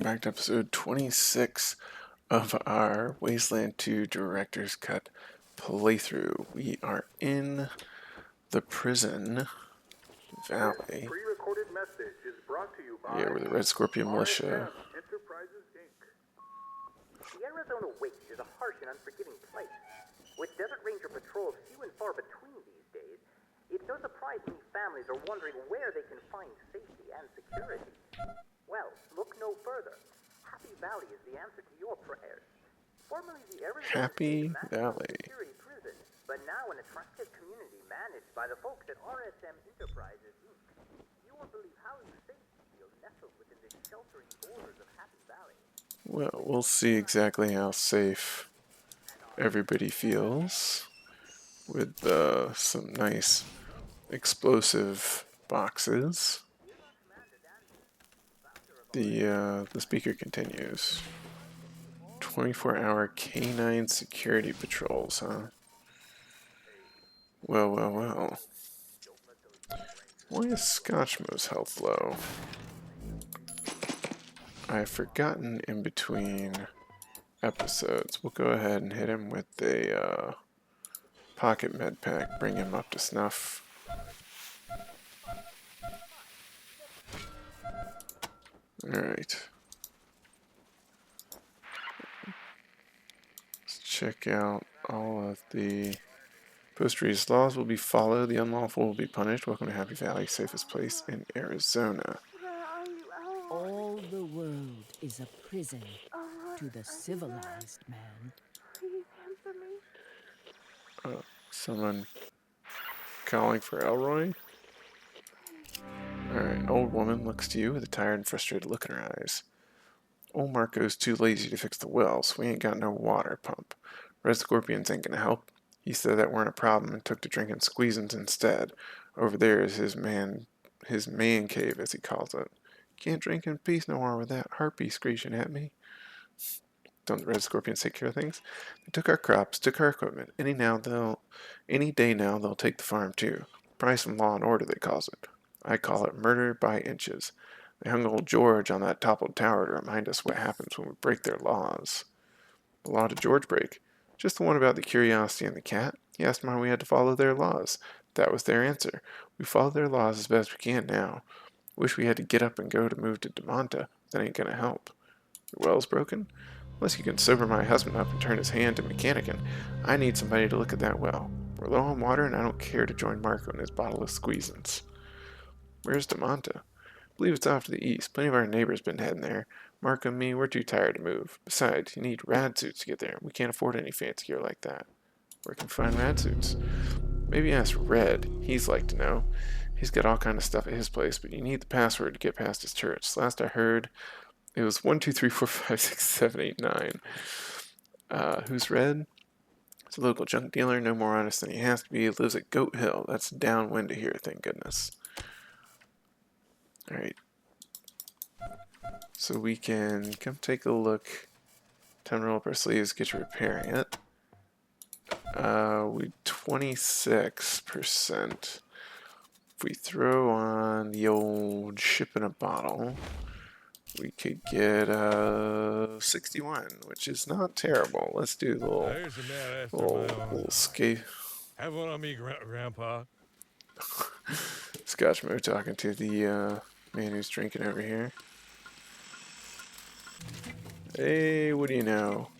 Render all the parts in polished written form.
back to episode 26 of our Wasteland 2 Director's Cut playthrough. We are in the prison valley. Pre-recorded message is brought to you by Yeah, we're the Red Scorpion Militia. Enterprises Inc. The Arizona Waste is a harsh and unforgiving place. With Desert Ranger patrols few and far between these days, it's no surprise many families are wondering where they can find safety and security. Well, look no further. Happy Valley is the answer to your prayers. Formerly the Arizona Happy State Valley. Security Prison, but now an attractive community managed by the folks at RSM Enterprises Inc. You won't believe how safe you feel nestled within the sheltering borders of Happy Valley. Well, we'll see exactly how safe everybody feels with some nice explosive boxes. The speaker continues. 24-hour K9 security patrols, huh? Well, well, well. Why is Scotchmo's health low? I've forgotten in between episodes. We'll go ahead and hit him with a pocket med pack, bring him up to snuff. Alright. Let's check out all of the post-release laws will be followed. The unlawful will be punished. Welcome to Happy Valley, safest place in Arizona. All the world is a prison to the civilized man. Please answer me. Someone calling for Elroy? Alright, an old woman looks to you with a tired and frustrated look in her eyes. Old Marco's too lazy to fix the well, so we ain't got no water pump. Red Scorpions ain't gonna help. He said that weren't a problem and took to drinking squeezins instead. Over there is his man cave, as he calls it. Can't drink in peace no more with that harpy screeching at me. Don't the Red Scorpions take care of things? They took our crops, took our equipment. Any day now they'll take the farm too. Probably some law and order they calls it. I call it murder by inches. They hung old George on that toppled tower to remind us what happens when we break their laws. The law did George break? Just the one about the curiosity and the cat. He asked why we had to follow their laws. That was their answer. We follow their laws as best we can now. Wish we had to get up and go to move to DeMonta. That ain't gonna help. Your well's broken? Unless you can sober my husband up and turn his hand to mechanicking, I need somebody to look at that well. We're low on water and I don't care to join Marco in his bottle of squeezins. Where's DeMonta? I believe it's off to the east. Plenty of our neighbors been heading there. Marco and me, we're too tired to move. Besides, you need rad suits to get there. We can't afford any fancy gear like that. Where can we find rad suits? Maybe ask Red. He's like to know. He's got all kind of stuff at his place, but you need the password to get past his turrets. Last I heard, it was 1, 2, 3, 4, 5, 6, 7, 8, 9. Who's Red? He's a local junk dealer, no more honest than he has to be. He lives at Goat Hill. That's downwind of here, thank goodness. Alright. So we can come take a look. Time to roll up our sleeves, get to repairing it. We 26%. If we throw on the old ship in a bottle, we could get 61, which is not terrible. Let's do the little skate. Have one on me, Grandpa. Scotchmo talking to the man who's drinking over here. Hey, what do you know?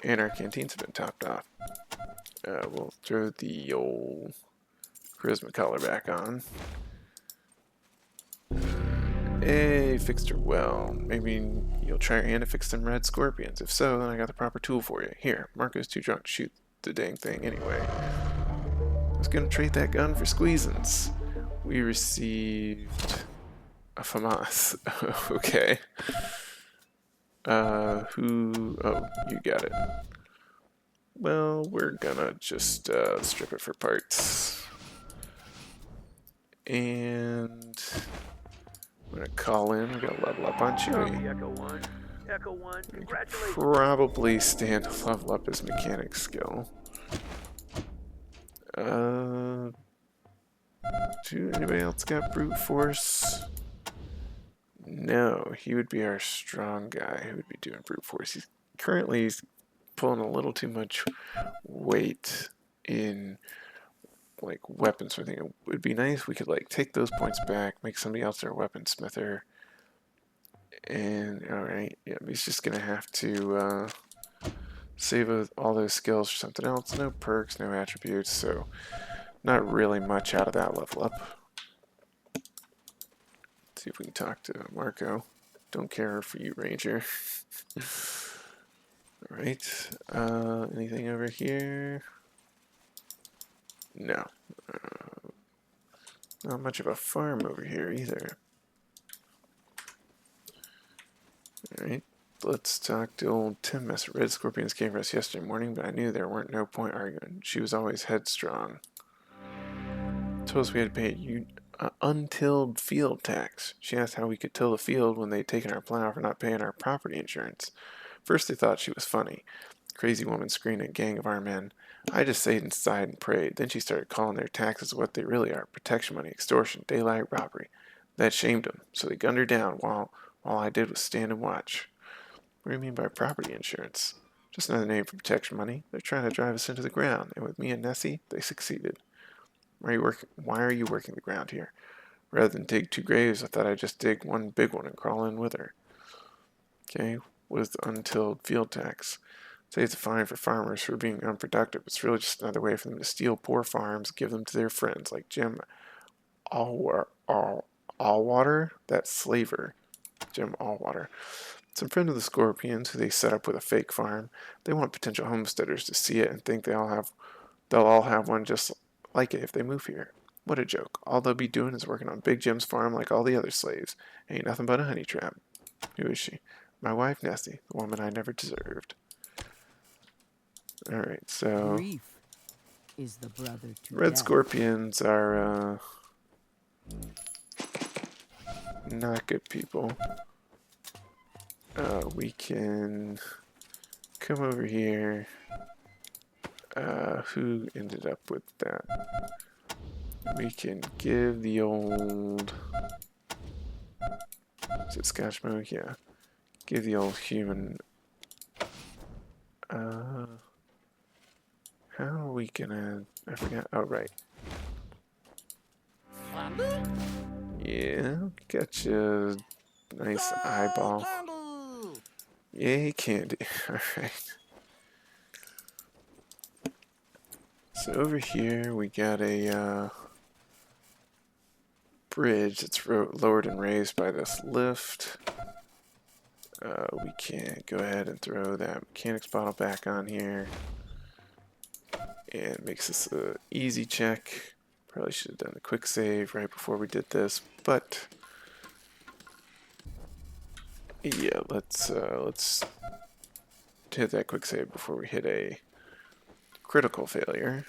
And our canteens have been topped off. We'll throw the old charisma collar back on. Hey, fixed her well. Maybe you'll try your hand to fix them red scorpions. If so, then I got the proper tool for you. Here, Marco's too drunk to shoot the dang thing anyway. I was gonna trade that gun for squeezins. We received a FAMAS. Okay. Who? Oh, you got it. Well, we're gonna just strip it for parts. And I'm gonna call in. We're gonna level up on Chewie. Echo 1, congratulations. Probably stand to level up his mechanic skill. Anybody else got brute force? No, he would be our strong guy who would be doing brute force. He's pulling a little too much weight in like weapons sort of thing. It would be nice if we could like take those points back, make somebody else our weaponsmither, and alright, yeah, he's just gonna have to save all those skills for something else. No perks, no attributes, so not really much out of that level up. Let's see if we can talk to Marco. Don't care for you, Ranger. Alright, anything over here? No. Not much of a farm over here either. Alright, let's talk to old Tim Messer. Red Scorpions came for us yesterday morning, but I knew there weren't no point arguing. She was always headstrong. Told us we had to pay untilled field tax. She asked how we could till the field when they'd taken our plow for not paying our property insurance. First they thought she was funny. Crazy woman screamed at a gang of our men. I just stayed inside and prayed. Then she started calling their taxes what they really are: protection money, extortion, daylight robbery. That shamed them, so they gunned her down while I did was stand and watch. What do you mean by property insurance? Just another name for protection money. They're trying to drive us into the ground, and with me and Nessie, they succeeded. Why are you working the ground here? Rather than dig 2 graves, I thought I'd just dig one big one and crawl in with her. Okay, what is the untilled field tax? Say it's a fine for farmers for being unproductive. It's really just another way for them to steal poor farms, give them to their friends like Jim Allwater, that slaver. Jim Allwater. Some friend of the Scorpions who they set up with a fake farm. They want potential homesteaders to see it and think they'll all have one just like it if they move here. What a joke. All they'll be doing is working on Big Jim's farm like all the other slaves. Ain't nothing but a honey trap. Who is she? My wife, Nessie, the woman I never deserved. Alright, so Grief is the brother to Red death. Scorpions are not good people. We can come over here. Who ended up with that? We can give the old... Is it Scotch Smoke? Yeah. Give the old human... how are we gonna... I forgot. Oh, right. Yeah, gotcha. Nice eyeball. Yay, candy. Alright. So over here we got a bridge that's lowered and raised by this lift. We can go ahead and throw that mechanics bottle back on here. And makes this an easy check. Probably should have done a quick save right before we did this, but yeah, let's hit that quick save before we hit a critical failure.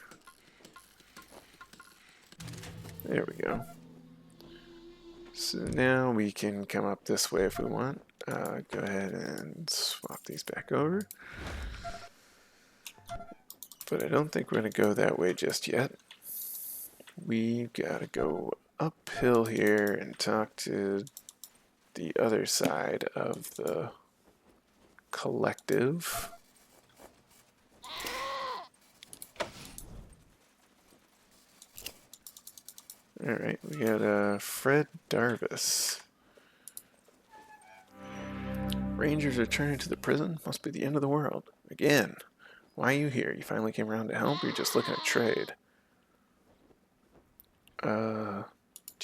There we go. So now we can come up this way if we want. Go ahead and swap these back over. But I don't think we're going to go that way just yet. We've got to go uphill here and talk to the other side of the collective. Alright, we got Fred Darvis. Rangers returning to the prison? Must be the end of the world. Again. Why are you here? You finally came around to help, or you're just looking at trade? Do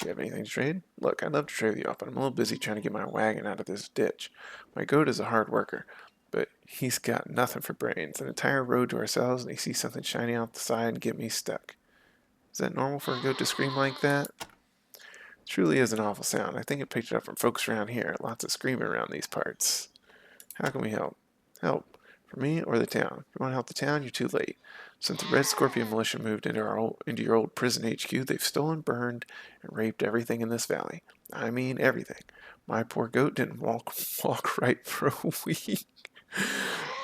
you have anything to trade? Look, I'd love to trade with you, but I'm a little busy trying to get my wagon out of this ditch. My goat is a hard worker, but he's got nothing for brains. An entire road to ourselves, and he sees something shiny out the side and get me stuck. Is that normal for a goat to scream like that? It truly is an awful sound. I think it picked it up from folks around here. Lots of screaming around these parts. How can we help? Help. For me or the town? If you want to help the town, you're too late. Since the Red Scorpion Militia moved into your old prison HQ, they've stolen, burned, and raped everything in this valley. I mean everything. My poor goat didn't walk right for a week.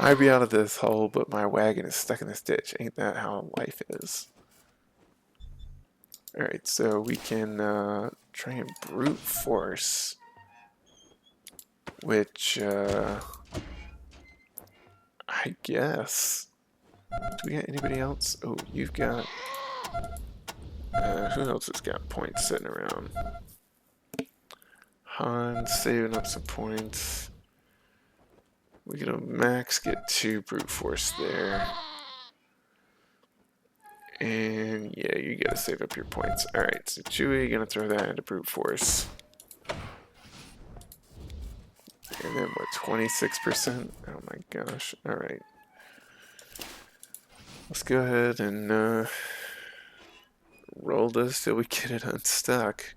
I'd be out of this hole, but my wagon is stuck in this ditch. Ain't that how life is? Alright, so we can try and brute force which, I guess. Do we got anybody else? Oh, you've got, who else has got points sitting around? Han's saving up some points. We can max get 2 brute force there. And yeah, you gotta save up your points. Alright, so Chewie, gonna throw that into brute force. And then what, 26%? Oh my gosh. Alright. Let's go ahead and roll this till we get it unstuck.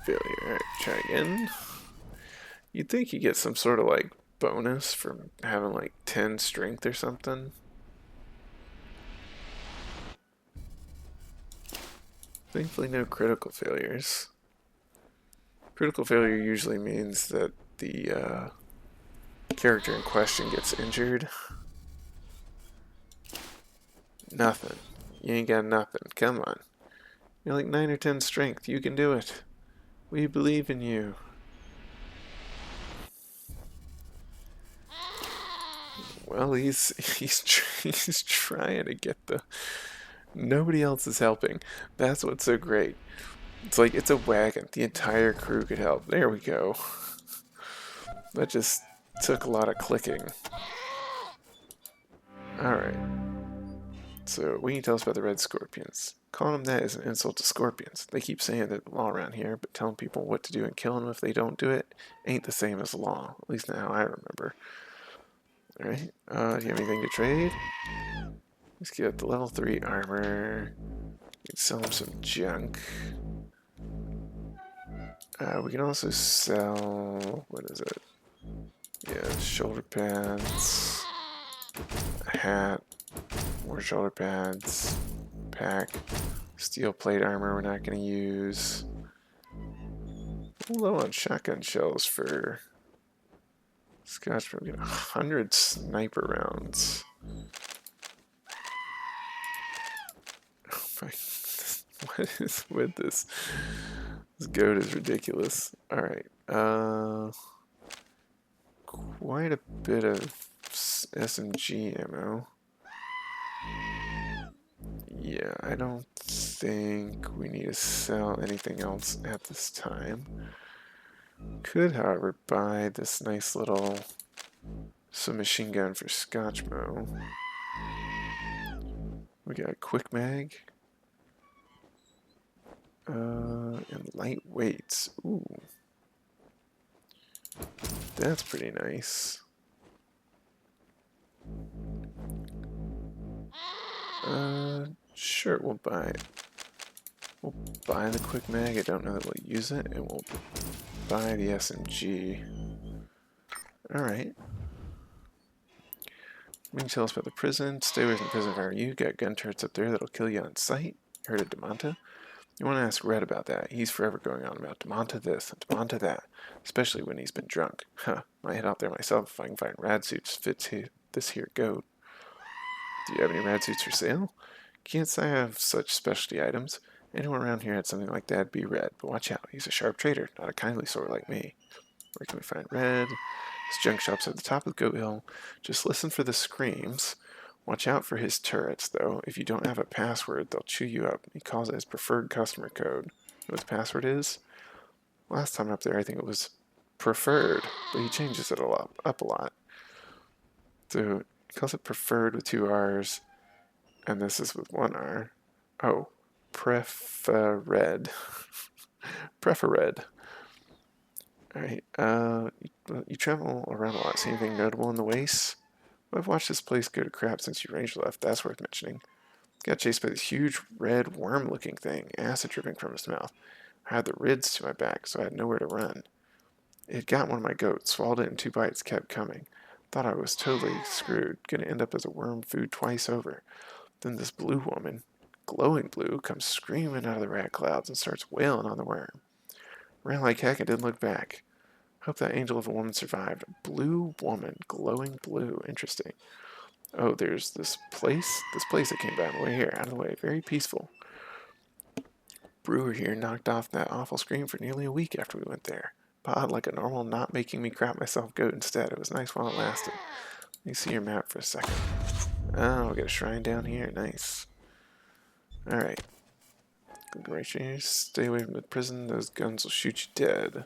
Failure. Alright, try again. You'd think you get some sort of like bonus from having like 10 strength or something. Thankfully no critical failures. Critical failure usually means that the character in question gets injured. Nothing. You ain't got nothing. Come on. You're like 9 or 10 strength. You can do it. We believe in you. Well, he's he's trying to get the... Nobody else is helping. That's what's so great. It's like it's a wagon. The entire crew could help. There we go. That just took a lot of clicking. Alright. So, what can you tell us about the red scorpions? Calling them that is an insult to scorpions. They keep saying they're the law around here, but telling people what to do and killing them if they don't do it ain't the same as law. At least not how I remember. Alright, do you have anything to trade? Let's get the level 3 armor. We can sell them some junk. We can also sell... what is it? Yeah, shoulder pads. A hat. More shoulder pads. Pack. Steel plate armor we're not going to use. Low on shotgun shells for Scotch. We get 100 sniper rounds. Oh my goodness. What is with this? This goat is ridiculous. Alright. Quite a bit of SMG ammo. Yeah, I don't think we need to sell anything else at this time. Could, however, buy this nice little submachine gun for Scotchmo. We got a quick mag. And lightweights. Ooh. That's pretty nice. Sure, we'll buy it. We'll buy the quick mag. I don't know that we'll use it, and we'll buy the SMG. Alright. What can you tell us about the prison? Stay away from the prison if I were you. Got gun turrets up there that'll kill you on sight. Heard of Demanta? You want to ask Red about that. He's forever going on about Demanta this and Demanta that, especially when he's been drunk. Huh, might head out there myself if I can find rad suits fit this here goat. Do you have any rad suits for sale? Can't say I have such specialty items. Anyone around here had something like that, be Red. But watch out, he's a sharp trader, not a kindly sort like me. Where can we find Red? His junk shop's at the top of the Goat Hill. Just listen for the screams. Watch out for his turrets, though. If you don't have a password, they'll chew you up. He calls it his preferred customer code. You know what the password is? Last time up there, I think it was preferred, but he changes it up a lot. So he calls it preferred with 2 R's, and this is with 1 R. Oh, preferred. Preferred. Alright, you travel around a lot. See anything notable in the wastes? Well, I've watched this place go to crap since you range left. That's worth mentioning. Got chased by this huge red worm-looking thing, acid dripping from his mouth. I had the rids to my back, so I had nowhere to run. It had got one of my goats, swallowed it in 2 bites, kept coming. Thought I was totally screwed, gonna end up as a worm food twice over. Then this blue woman, glowing blue, comes screaming out of the rat clouds and starts wailing on the worm. Ran like heck and didn't look back. Hope that angel of a woman survived. Blue woman, glowing blue. Interesting. Oh, there's this place that came by on the way here, out of the way. Very peaceful. brewer here knocked off that awful scream for nearly a week after we went there. Pod like a normal, not making me crap myself goat instead. It was nice while it lasted. Let me see your map for a second. Oh, we got a shrine down here. Nice. Alright. Right here. Stay away from the prison. Those guns will shoot you dead.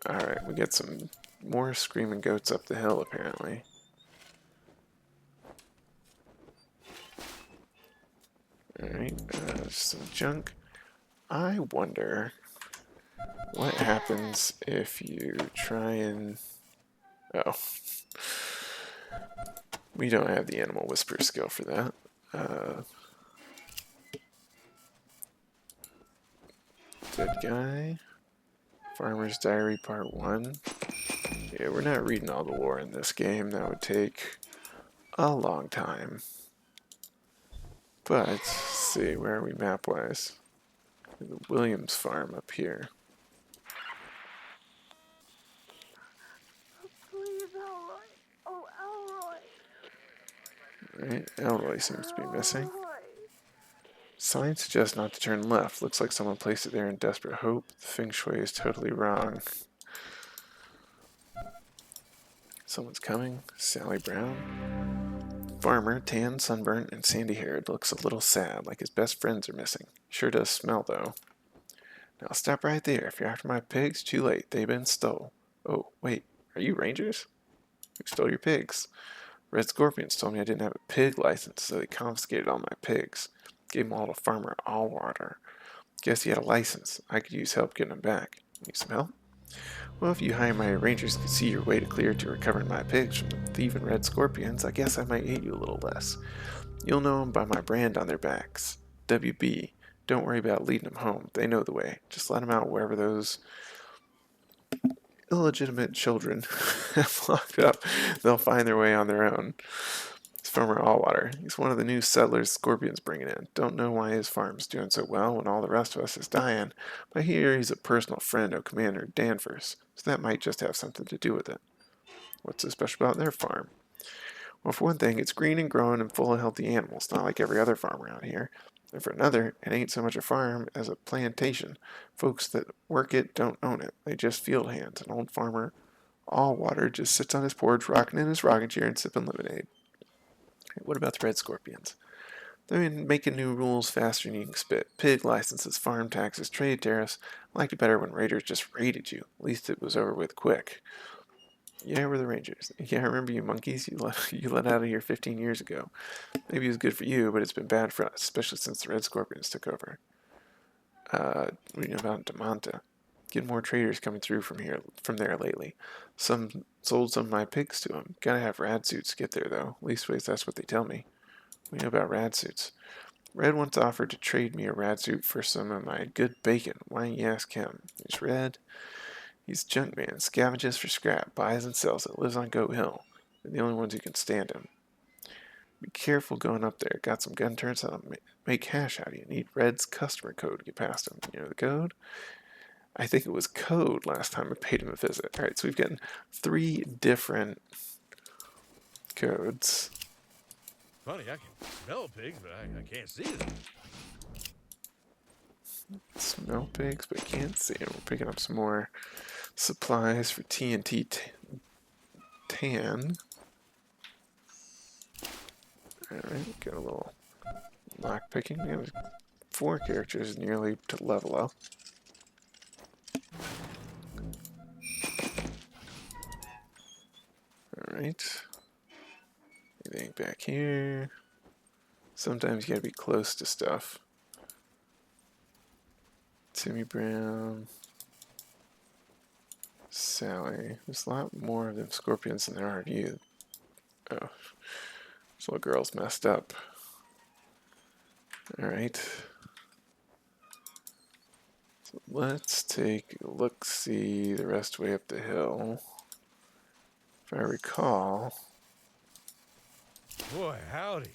Alright, we got some more screaming goats up the hill, apparently. Alright, some junk. I wonder what happens if you try and... Oh. We don't have the animal whisperer skill for that. Dead guy. Farmer's Diary Part 1. Yeah, we're not reading all the lore in this game. That would take a long time. But, let's see, where are we map-wise? The Williams farm up here. Please, Elroy. Oh, Elroy. Right, Elroy seems to be missing. Elroy. Sign suggests not to turn left. Looks like someone placed it there in desperate hope. The feng shui is totally wrong. Someone's coming. Sally Brown. Farmer, tan, sunburnt, and sandy-haired, looks a little sad, like his best friends are missing. Sure does smell, though. Now stop right there. If you're after my pigs, too late. They've been stole. Oh, wait. Are you rangers? Who stole your pigs? Red Scorpions told me I didn't have a pig license, so they confiscated all my pigs. Gave them all to Farmer Allwater. Guess he had a license. I could use help getting them back. Need some help? Well, if you hire my rangers to see your way to clear to recovering my pigs from the thieving Red Scorpions, I guess I might hate you a little less. You'll know them by my brand on their backs. WB. Don't worry about leading them home. They know the way. Just let them out wherever those illegitimate children have locked up. They'll find their way on their own. It's Farmer Allwater. He's one of the new settlers Scorpion's bringing in. Don't know why his farm's doing so well when all the rest of us is dying, but I hear he's a personal friend of Commander Danvers, so that might just have something to do with it. What's so special about their farm? Well, for one thing, it's green and growing and full of healthy animals, not like every other farm around here. And for another, it ain't so much a farm as a plantation. Folks that work it don't own it. They just field hands. An old farmer, Allwater, just sits on his porch, rocking in his rocking chair and sipping lemonade. What about the Red Scorpions? They're making new rules faster than you can spit. Pig licenses, farm taxes, trade tariffs. I liked it better when raiders just raided you. At least it was over with quick. Yeah, we're the Rangers. Yeah, I remember you monkeys. You let out of here 15 years ago. Maybe it was good for you, but it's been bad for us, especially since the Red Scorpions took over. We know about Damanta. Get more traders coming through from there lately. Some sold some of my pigs to them. Gotta have rad suits to get there, though. Leastways, that's what they tell me. We know about rad suits. Red once offered to trade me a rad suit for some of my good bacon. Why don't you ask him? He's Red. He's junk man, scavenges for scrap, buys and sells it, lives on Goat Hill. They're the only ones who can stand him. Be careful going up there. Got some gun turrets that'll make cash out of you. Need Red's customer code to get past him. You know the code? I think it was code last time I paid him a visit. Alright, so we've gotten 3 different codes. Funny, I can smell pigs, but I can't see them. Smell pigs, but can't see them. We're picking up some more supplies for TNT tan. Alright, got a little lock picking. We have 4 characters nearly to level up. Alright. Anything back here? Sometimes you gotta be close to stuff. Timmy Brown. Sally. There's a lot more of them scorpions than there are of you. Oh. This little girl's messed up. Alright. So let's take a look-see the rest way up the hill. If I recall... Boy, howdy.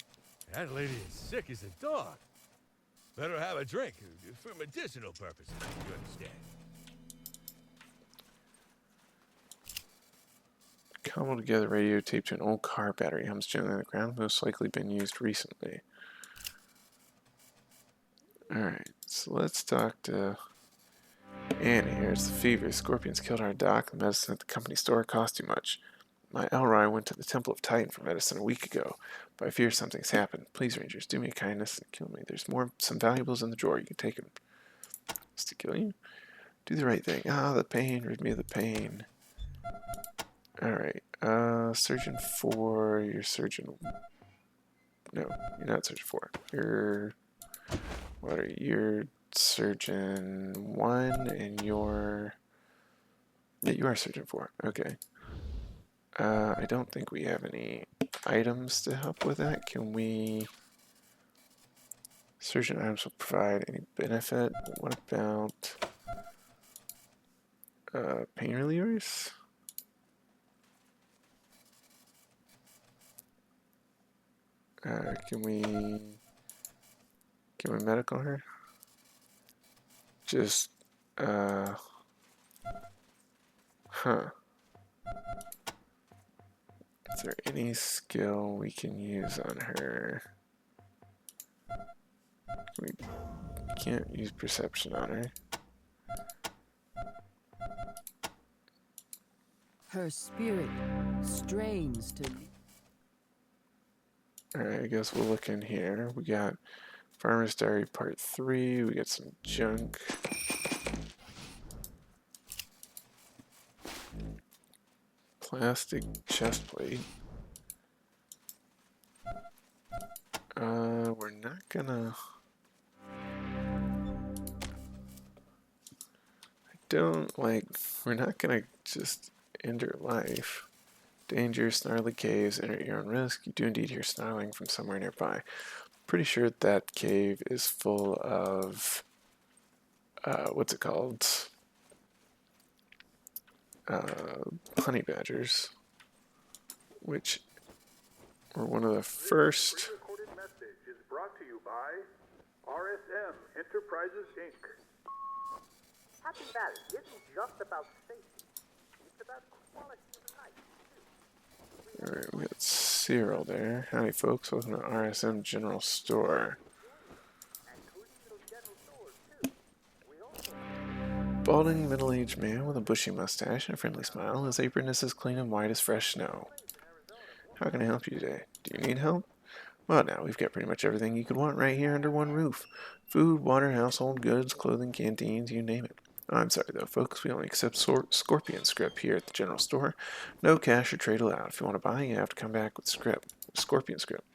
That lady is sick as a dog. Let her have a drink for medicinal purposes, you understand. Cobbled together radio taped to an old car battery hums gently on the ground, most likely been used recently. Alright, so let's talk to Annie here. It's the fever. Scorpions killed our doc. The medicine at the company store cost too much. My Elroy went to the Temple of Titan for medicine a week ago, but I fear something's happened. Please, Rangers, do me a kindness and kill me. There's some valuables in the drawer. You can take them. Just to kill you? Do the right thing. Ah, the pain. Rid me of the pain. Alright, Surgeon 4. You're Surgeon... No, you're not Surgeon 4. What are you? You're Surgeon 1, and you're... Yeah, you are Surgeon 4. Okay. I don't think we have any items to help with that. Can we... Surgeon items will provide any benefit. What about... pain relievers? Can we medical her? Just, huh. Is there any skill we can use on her? We can't use perception on her. Her spirit strains to... Alright, I guess we'll look in here. We got Farmer's Diary Part 3. We got some junk. Plastic chest plate. We're not gonna... we're not gonna just end her life. Danger, Snarly Caves, enter at your own risk. You do indeed hear snarling from somewhere nearby. Pretty sure that cave is full of, what's it called? Honey badgers, which were one of the first. Pre-recorded message is brought to you by RSM Enterprises Inc. Happy Valley isn't just about safety. It's about quality of life, too. Alright, we got Cyril there. Howdy folks, welcome to RSM General Store. And cozy little general stores, too. We also... Balding middle-aged man with a bushy mustache and a friendly smile. His apron is as clean and white as fresh snow. How can I help you today? Do you need help? Well now, we've got pretty much everything you could want right here under one roof. Food, water, household goods, clothing, canteens, you name it. Oh, I'm sorry though, folks, we only accept Scorpion script here at the general store. No cash or trade allowed. If you want to buy, you have to come back with Scorpion script.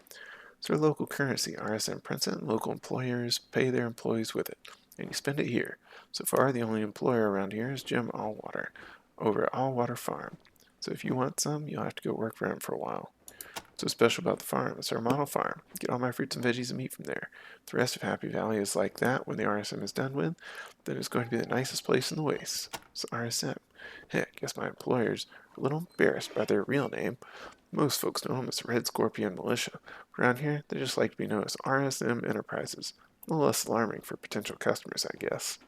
It's our local currency. RSM prints it, and local employers pay their employees with it. And you spend it here. So far, the only employer around here is Jim Allwater, over at Allwater Farm. So if you want some, you'll have to go work for him for a while. What's so special about the farm? It's our model farm. Get all my fruits and veggies and meat from there. If the rest of Happy Valley is like that when the RSM is done with, then it's going to be the nicest place in the Waste. It's RSM. Heck, guess my employers are a little embarrassed by their real name. Most folks know them as the Red Scorpion Militia. Around here, they just like to be known as RSM Enterprises. A little less alarming for potential customers, I guess.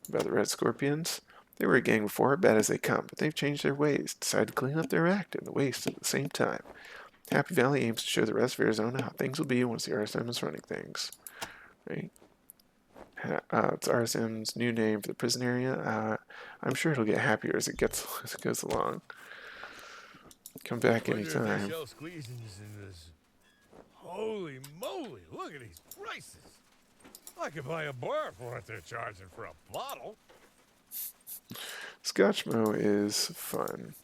About the Red Scorpions, they were a gang before, bad as they come, but they've changed their ways, decided to clean up their act and the waste at the same time. Happy Valley aims to show the rest of Arizona how things will be once the RSM is running things. Right? It's RSM's new name for the prison area. I'm sure it'll get happier as it goes along. Come back anytime. Holy moly, look at these prices. I could buy a bar for what they're charging for a bottle. Scotchmo is fun.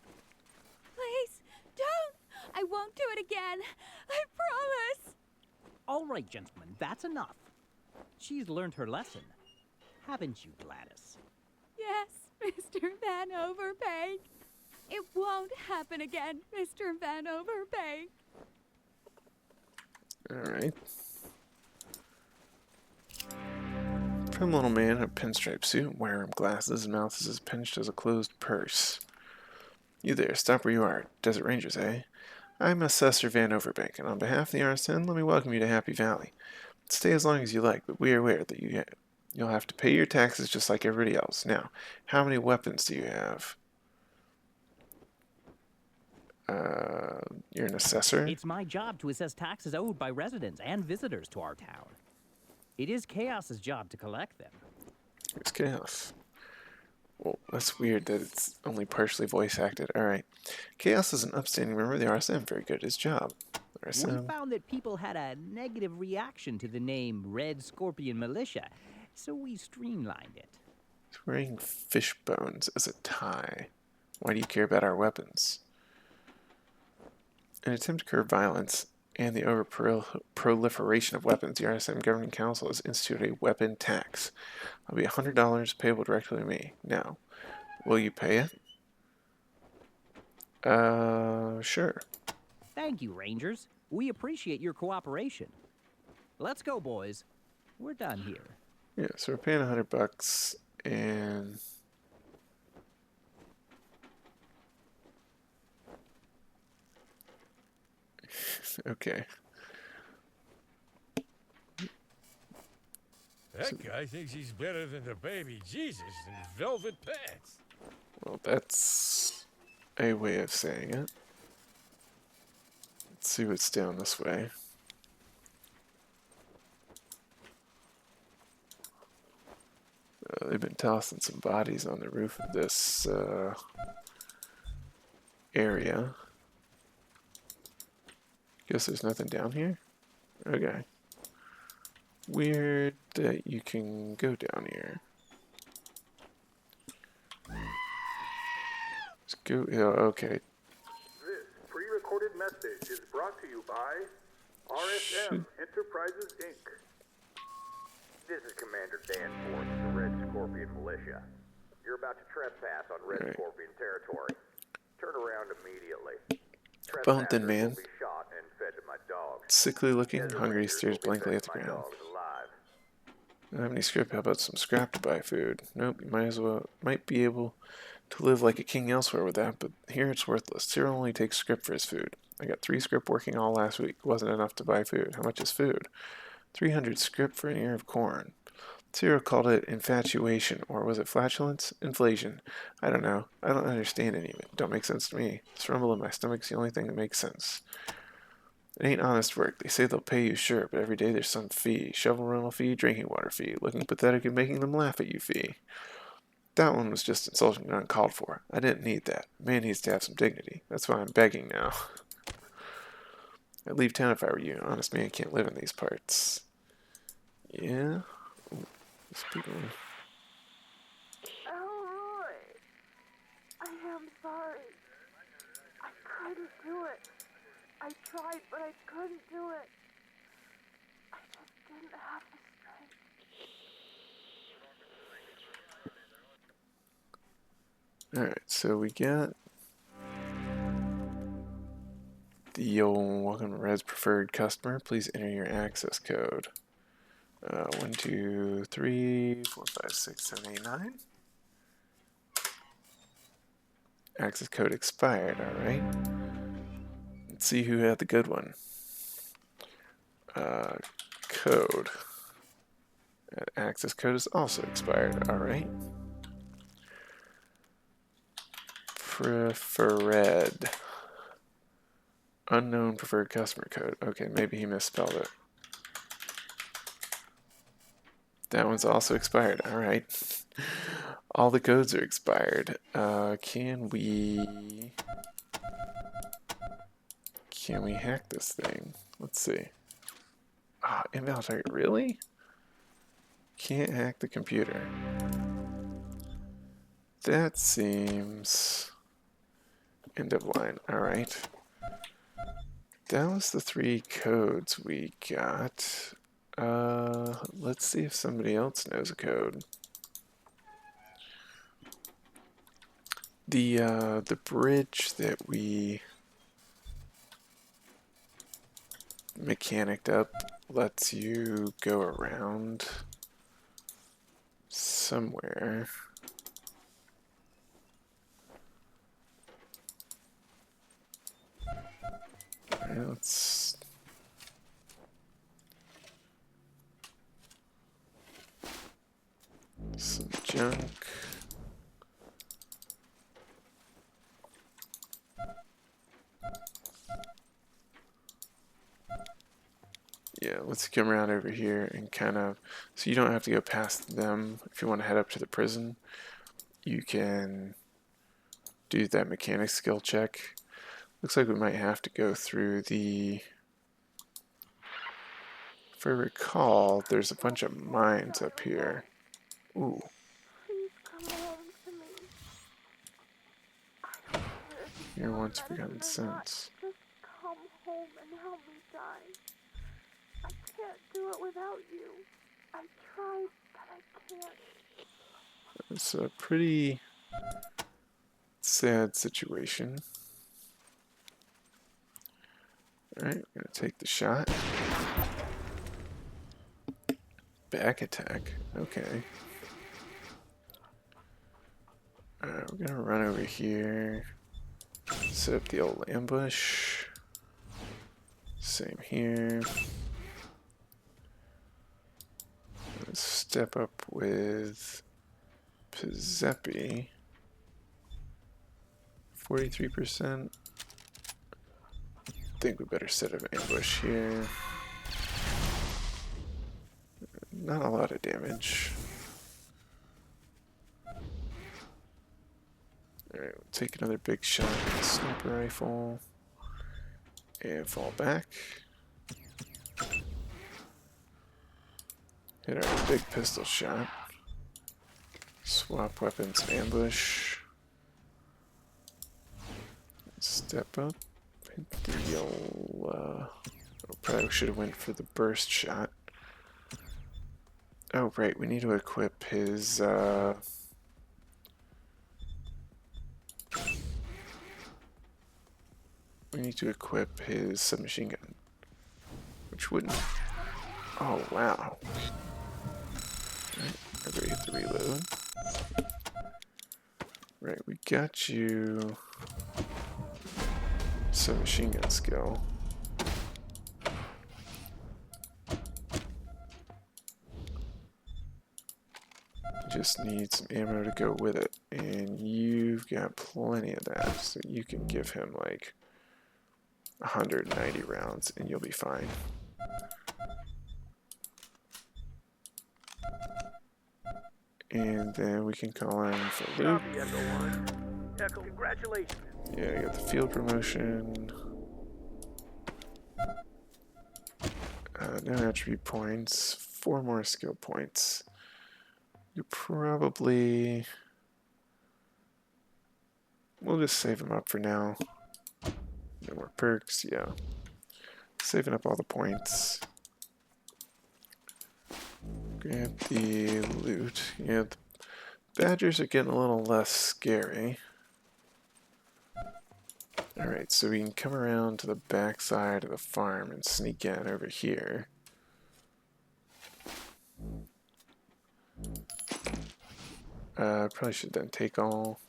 Please, don't! I won't do it again. I promise. All right, gentlemen, that's enough. She's learned her lesson. Haven't you, Gladys? Yes, Mr. Van Overbank. It won't happen again, Mr. Van Overbank. Alright. Prim little man in a pinstripe suit, wire-rim glasses, and mouth is as pinched as a closed purse. You there, stop where you are. Desert Rangers, eh? I'm Assessor Van Overbank, and on behalf of the RSN, let me welcome you to Happy Valley. Stay as long as you like, but we are aware that you'll have to pay your taxes just like everybody else. Now, how many weapons do you have? You're an assessor? It's my job to assess taxes owed by residents and visitors to our town. It is Chaos's job to collect them. Here's Chaos. Well, that's weird that it's only partially voice acted. Alright. Chaos is an upstanding member of the RSM, very good at his job. We RSM. found that people had a negative reaction to the name Red Scorpion Militia, so we streamlined it. He's wearing fish bones as a tie. Why do you care about our weapons? In an attempt to curb violence and the over-proliferation of weapons, the RSM Governing Council has instituted a weapon tax. It'll be $100 payable directly to me. Now, will you pay it? Sure. Thank you, Rangers. We appreciate your cooperation. Let's go, boys. We're done here. Yeah, so we're paying $100 and okay. That guy thinks he's better than the baby Jesus in velvet pants. Well, that's a way of saying it. Let's see what's down this way. They've been tossing some bodies on the roof of this area. Guess there's nothing down here? Okay. Weird that you can go down here. Let's go. Oh, okay. This pre-recorded message is brought to you by RSM Enterprises, Inc. This is Commander Danforth of the Red Scorpion Militia. You're about to trespass on Red Right. Scorpion territory. Turn around immediately. Bone thin Trespassers man. will be shot and fed to my dogs. Sickly looking, Desert hungry, Rangers stares will be blankly fed at to the my ground. dogs alive. Don't have any script. How about some scrap to buy food? Nope, you might be able to live like a king elsewhere with that, but here it's worthless. Cyril only takes script for his food. I got 3 script working all last week. Wasn't enough to buy food. How much is food? 300 script for an ear of corn. Cyril called it infatuation, or was it flatulence? Inflation. I don't know. I don't understand any of it. Don't make sense to me. This rumble in my stomach's the only thing that makes sense. It ain't honest work. They say they'll pay you, sure, but every day there's some fee. Shovel rental fee, drinking water fee, looking pathetic and making them laugh at you fee. That one was just insulting and uncalled for. I didn't need that. A man needs to have some dignity. That's why I'm begging now. I'd leave town if I were you. An honest man can't live in these parts. Yeah? Ooh, these people... Elroy! I am sorry. I couldn't do it. I tried, but I couldn't do it. I just didn't have the strength. Alright, so we got the old welcome to Red's preferred customer. Please enter your access code. 1, 2, 3, 4, 5, 6, 7, 8, 9. Access code expired, alright. Let's see who had the good one. Code. That access code is also expired, alright. Preferred. Unknown preferred customer code. Okay, maybe he misspelled it. That one's also expired. Alright. All the codes are expired. Can we hack this thing? Let's see. Ah, invalid target. Really? Can't hack the computer. That seems... End of line. Alright. That was the 3 codes we got. Let's see if somebody else knows a code. The bridge that we mechanicked up lets you go around somewhere. Alright, let's... Some junk. Yeah, let's come around over here and kind of, so you don't have to go past them. If you want to head up to the prison, you can do that mechanic skill check. Looks like we might have to go through the, if I recall, there's a bunch of mines up here. Ooh. Please come home to me. I swear to Your God, once medicine forgotten or not, sins. just come home and help me die. I can't do it without you. I tried, but I can't. It's a pretty sad situation. Alright, we're going to take the shot. Back attack. Okay. Alright, we're going to run over here. Set up the old ambush. Same here. Let's step up with Pizzepi. 43%. I think we better set up an ambush here. Not a lot of damage. Alright, we'll take another big shot with the sniper rifle. And fall back. Hit our big pistol shot. Swap weapons, ambush. Step up. Hit the old, probably should have went for the burst shot. Oh, right, we need to equip his, we need to equip his submachine gun. Which wouldn't... Oh, wow. Right, everybody hit the reload. Right, we got you... submachine gun skill. Just need some ammo to go with it, and you've got plenty of that, so you can give him like 190 rounds and you'll be fine. And then we can call in for loot. Copy, Echo 1. Echo, congratulations. Yeah, I got the field promotion. No attribute points. 4 more skill points. You probably... We'll just save them up for now. No more perks, yeah. Saving up all the points. Grab the loot. Yeah, the badgers are getting a little less scary. Alright, so we can come around to the back side of the farm and sneak in over here. Probably should then take all.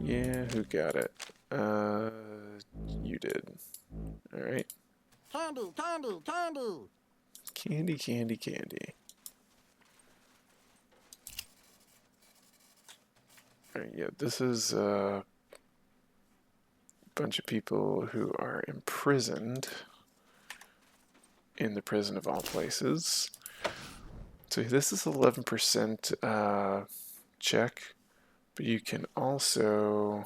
Yeah, who got it? You did. Alright. Candy, candy, candy. Candy, candy, candy. Alright, yeah, this is a bunch of people who are imprisoned in the prison of all places. So this is 11% check, but you can also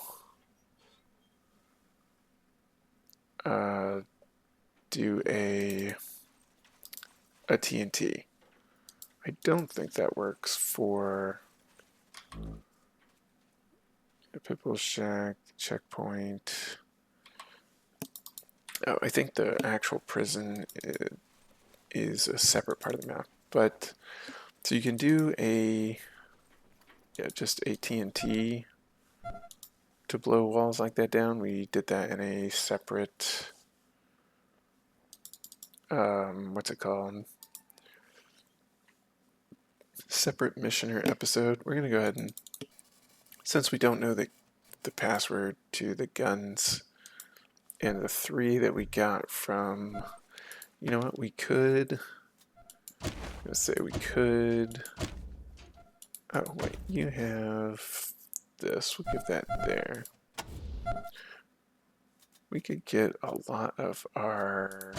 do a TNT. I don't think that works for a Pitbull Shack, checkpoint. Oh, I think the actual prison is a separate part of the map. But, so you can do a, yeah, just a TNT to blow walls like that down. We did that in a separate, what's it called? Separate mission or episode. We're going to go ahead and, since we don't know the password to the guns and the 3 that we got from, you know what, we could, let's say we could, oh wait, you have this, we'll give that there. We could get a lot of our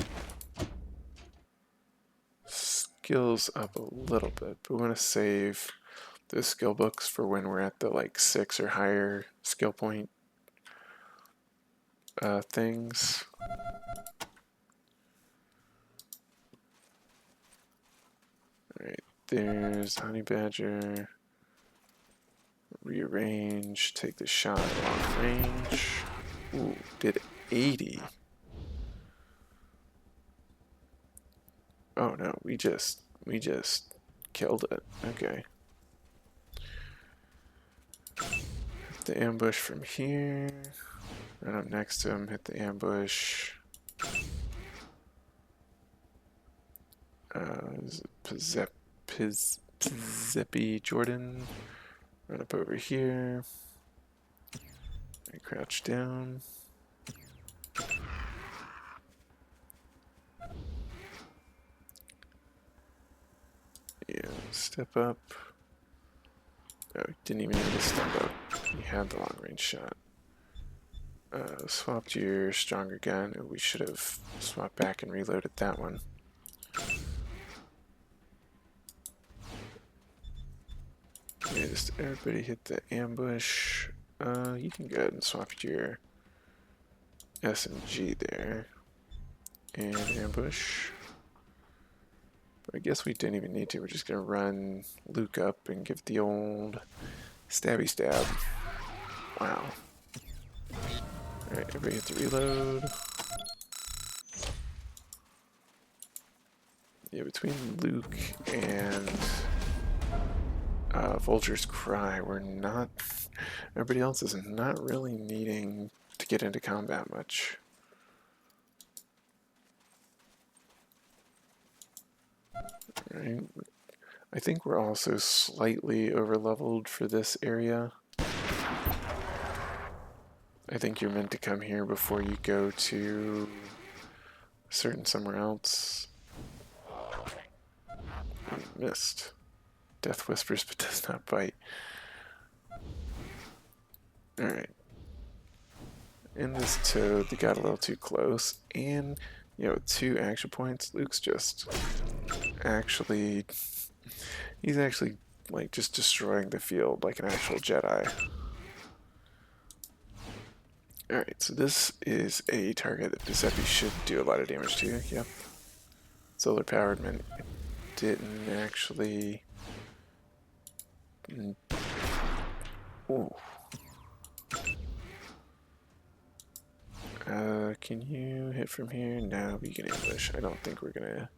skills up a little bit, but we want to save those skill books for when we're at the like 6 or higher skill point things. Alright, there's Honey Badger. Rearrange, take the shot at long range. Ooh, did 80. Oh no, we just killed it. Okay. Hit the ambush from here. Right up next to him, hit the ambush. Zippy Jordan. Run up over here. I crouch down. Yeah, step up. Oh, didn't even need to step up. He had the long range shot. Swapped your stronger gun. Oh, we should have swapped back and reloaded that one. Yeah, just everybody hit the ambush. You can go ahead and swap your SMG there. And ambush. But I guess we didn't even need to. We're just going to run Luke up and give the old stabby stab. Wow. Alright, everybody hit the reload. Yeah, between Luke and Vulture's Cry, we're not... Everybody else is not really needing to get into combat much. Right. I think we're also slightly over-leveled for this area. I think you're meant to come here before you go to certain somewhere else. Missed. Death whispers but does not bite. Alright. And this toad, they got a little too close. And, you know, 2 action points, Luke's just actually... He's actually, like, just destroying the field like an actual Jedi. Alright, so this is a target that Giuseppe should do a lot of damage to. Yep. Solar powered man. It didn't actually... Ooh. Can you hit from here? No, we can ambush. I don't think we're gonna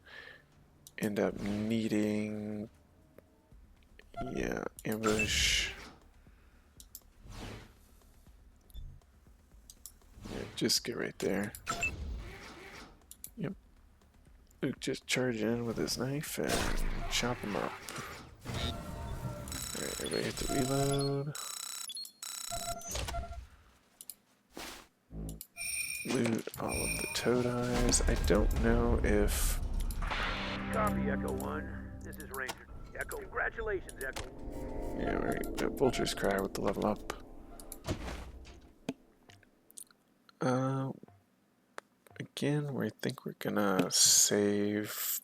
end up needing... Yeah, ambush. Yeah, just get right there. Yep. Luke just charge in with his knife and chop him up. Alright, everybody hit the reload. Loot all of the toad eyes. I don't know if... Copy, Echo 1. This is Ranger. Echo, congratulations, Echo. Yeah, right. The Vulture's Cry with the level up. Again, we think we're gonna save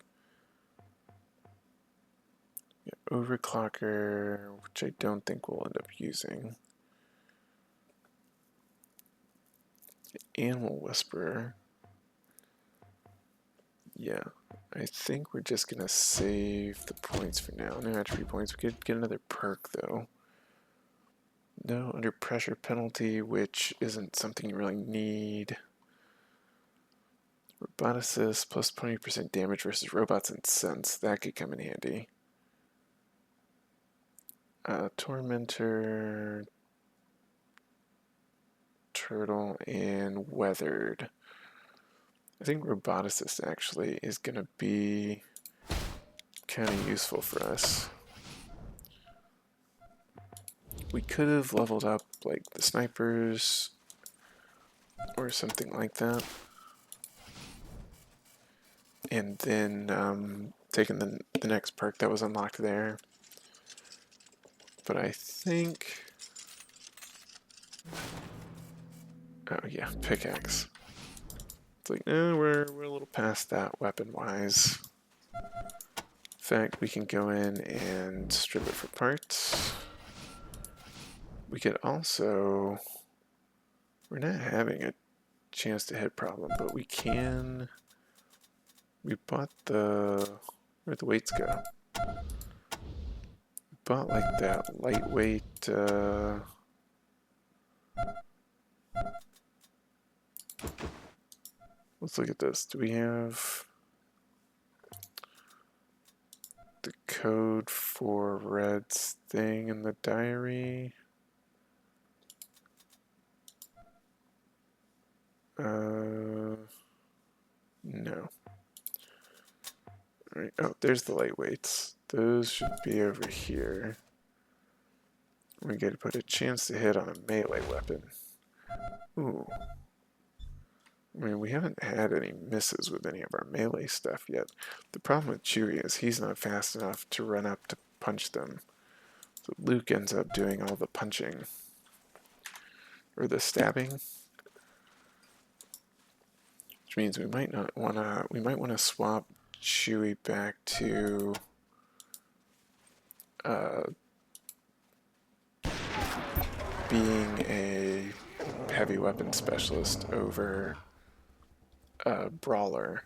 Overclocker, which I don't think we'll end up using. Animal Whisperer. Yeah, I think we're just gonna save the points for now. No attribute points. We could get another perk though. No under pressure penalty, which isn't something you really need. Roboticist plus 20% damage versus robots and sense. That could come in handy. Tormentor, Turtle, and Weathered. I think Roboticist actually is going to be kind of useful for us. We could have leveled up like the snipers or something like that. And then taken the next perk that was unlocked there. But I think... Oh yeah, pickaxe. It's like, no, we're a little past that weapon-wise. fact, we can go in and strip it for parts. We could also... We're not having a chance to hit problem, but we can... We bought the... Where'd the weights go? We bought like that lightweight... Let's look at this. Do we have... the code for Red's thing in the diary? No. Alright, oh, there's the lightweights. Those should be over here. We get to put a chance to hit on a melee weapon. Ooh. I mean, we haven't had any misses with any of our melee stuff yet. The problem with Chewie is he's not fast enough to run up to punch them. So Luke ends up doing all the punching. Or the stabbing. Which means we might not wanna swap Chewie back to being a heavy weapon specialist over Brawler.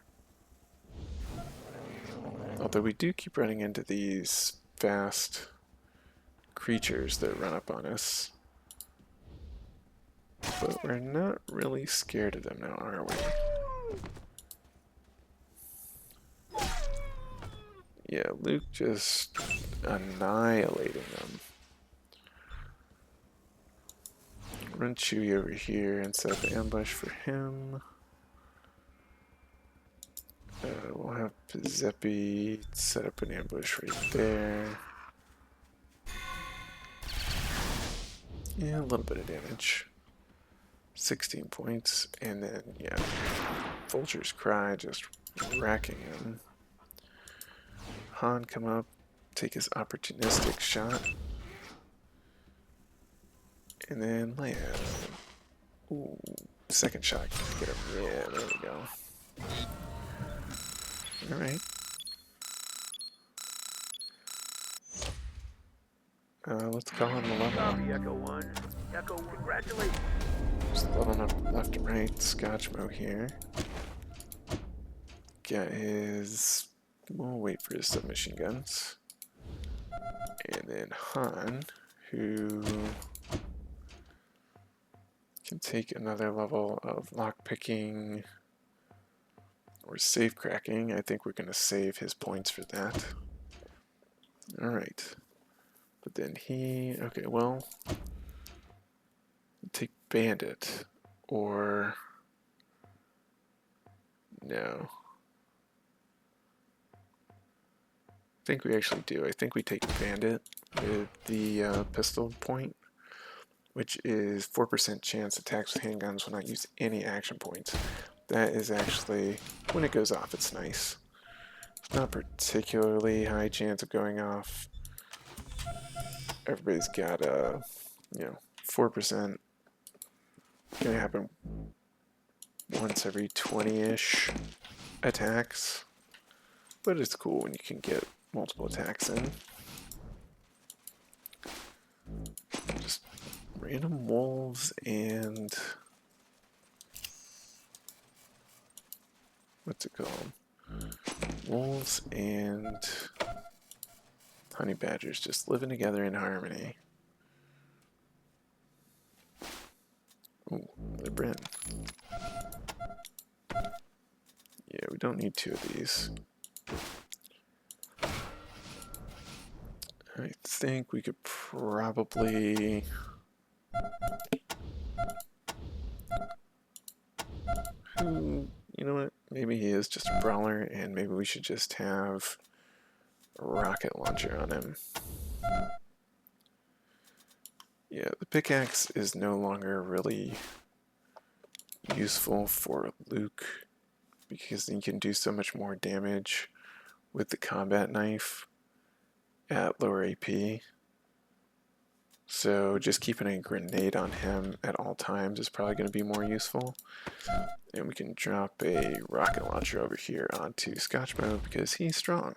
Although we do keep running into these fast creatures that run up on us. But we're not really scared of them now, are we? Yeah, Luke just annihilating them. Run Chewie over here and set up an ambush for him. We'll have Pizzepi set up an ambush right there. Yeah, a little bit of damage. 16 points, and then, yeah, Vulture's Cry just racking him. Han come up, take his opportunistic shot. And then Leia. Ooh, second shot. Get him. Yeah, there we go. Alright. Let's call him the level. Copy, Echo 1. Echo, congratulations. Just leveling up left and right. Scotchmo here. Got his... We'll wait for his submachine guns. And then Han, who can take another level of lockpicking or safe cracking. I think we're going to save his points for that. Alright. But then he... Okay, well... Take Bandit. Or... No. I think we actually do. I think we take Bandit with the pistol point, which is 4% chance attacks with handguns will not use any action points. That is actually, when it goes off, it's nice. It's not particularly high chance of going off. Everybody's got a, 4%. Gonna happen once every 20-ish attacks. But it's cool when you can get multiple attacks in. Just random wolves and... What's it called? Wolves and honey badgers just living together in harmony. Ooh, another Bryn. Yeah, we don't need two of these. I think we could probably... You know what? Maybe he is just a brawler, and maybe we should just have a rocket launcher on him. Yeah, the pickaxe is no longer really useful for Luke, because you can do so much more damage with the combat knife at lower AP. So just keeping a grenade on him at all times is probably going to be more useful. And we can drop a rocket launcher over here onto Scotchmo because he's strong.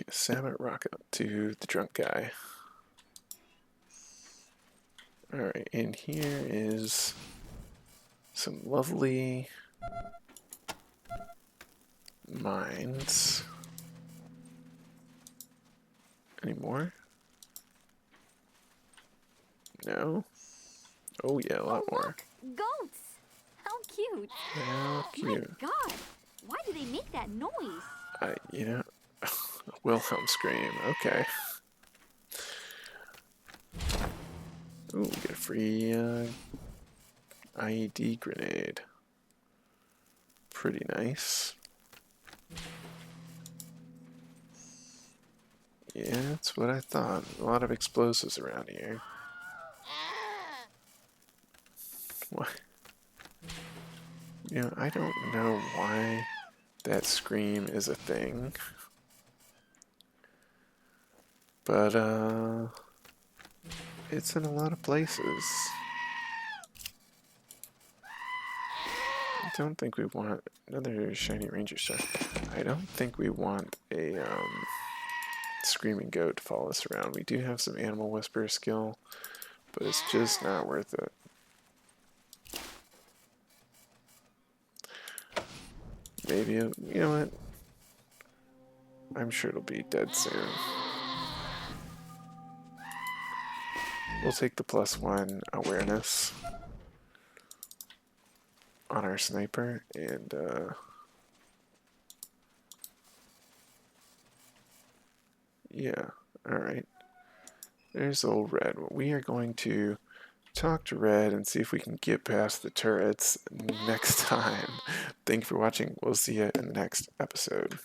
Samet rocket to the drunk guy. Alright, and here is some lovely mines. Any more? No? Oh yeah, a lot more. Look! Goats! How cute! How cute. My God! Why do they make that noise? You know, Wilhelm scream. Okay. Ooh, get a free IED grenade. Pretty nice. Yeah, that's what I thought. A lot of explosives around here. What? You know, I don't know why that scream is a thing. But, it's in a lot of places. I don't think we want another shiny ranger star. I don't think we want a, screaming goat to follow us around. We do have some animal whisper skill, but it's just not worth it. Maybe, you know what? I'm sure it'll be dead soon. We'll take the +1 awareness on our sniper, and yeah, alright. There's old Red. We are going to talk to Red and see if we can get past the turrets next time. Thank you for watching. We'll see you in the next episode.